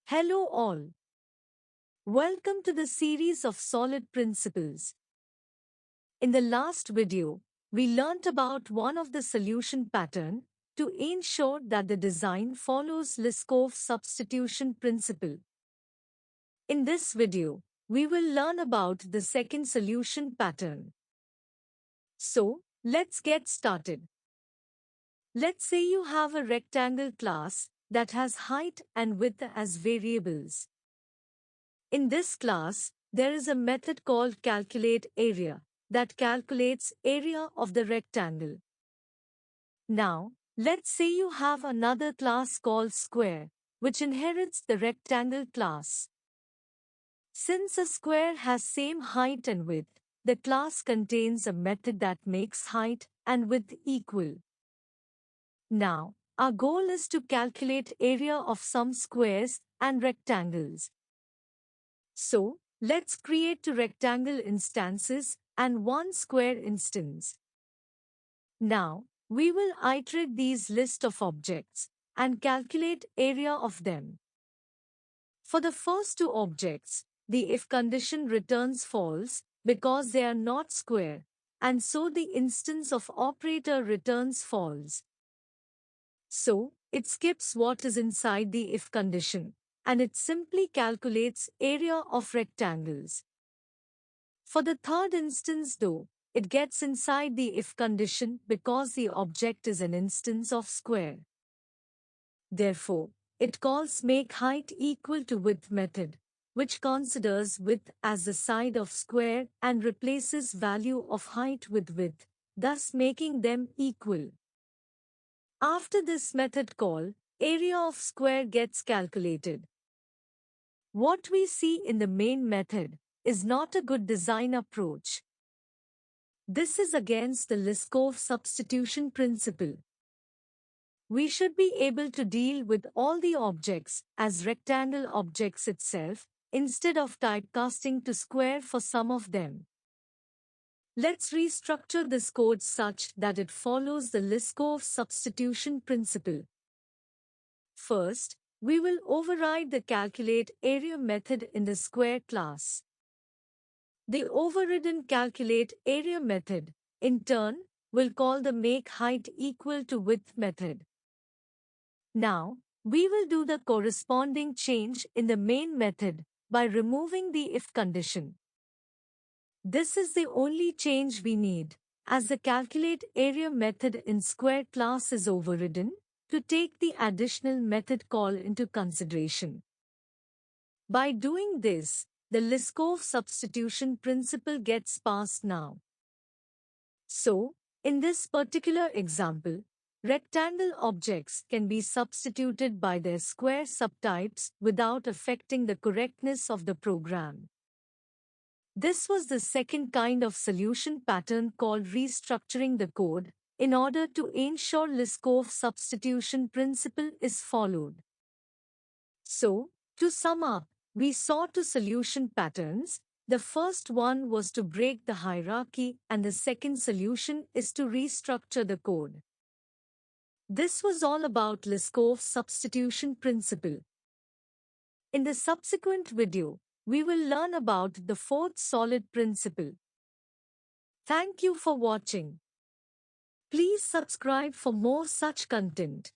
Hello all. Welcome to the series of solid principles. In the last video, we learnt about one of the solution pattern to ensure that the design follows Liskov Substitution Principle. In this video, we will learn about the second solution pattern. So, let's get started. Let's say you have a rectangle class that has height and width as variables. In this class, there is a method called calculate area that calculates area of the rectangle. Now, let's say you have another class called square, which inherits the rectangle class. Since a square has same height and width, the class contains a method that makes height and width equal. Now, our goal is to calculate area of some squares and rectangles. So, let's create two rectangle instances and one square instance. Now, we will iterate these list of objects and calculate area of them. For the first two objects, the if condition returns false because they are not square, and so the instance of operator returns false. So, it skips what is inside the if condition, and it simply calculates area of rectangles. For the third instance though, it gets inside the if condition because the object is an instance of square. Therefore, it calls make height equal to width method, which considers width as the side of square and replaces value of height with width, thus making them equal. After this method call, area of square gets calculated. What we see in the main method is not a good design approach. This is against the Liskov Substitution Principle. We should be able to deal with all the objects as rectangle objects itself, instead of typecasting to square for some of them. Let's restructure this code such that it follows the Liskov Substitution Principle. First, we will override the calculate area method in the square class. The overridden calculate area method, in turn, will call the make height equal to width method. Now, we will do the corresponding change in the main method by removing the if condition. This is the only change we need, as the calculate area method in square class is overridden, to take the additional method call into consideration. By doing this, the Liskov substitution principle gets passed now. So, in this particular example, rectangle objects can be substituted by their square subtypes without affecting the correctness of the program. This was the second kind of solution pattern called restructuring the code, in order to ensure Liskov substitution principle is followed. So, to sum up, we saw two solution patterns. The first one was to break the hierarchy, and the second solution is to restructure the code. This was all about Liskov substitution principle. In the subsequent video, we will learn about the fourth solid principle. Thank you for watching. Please subscribe for more such content.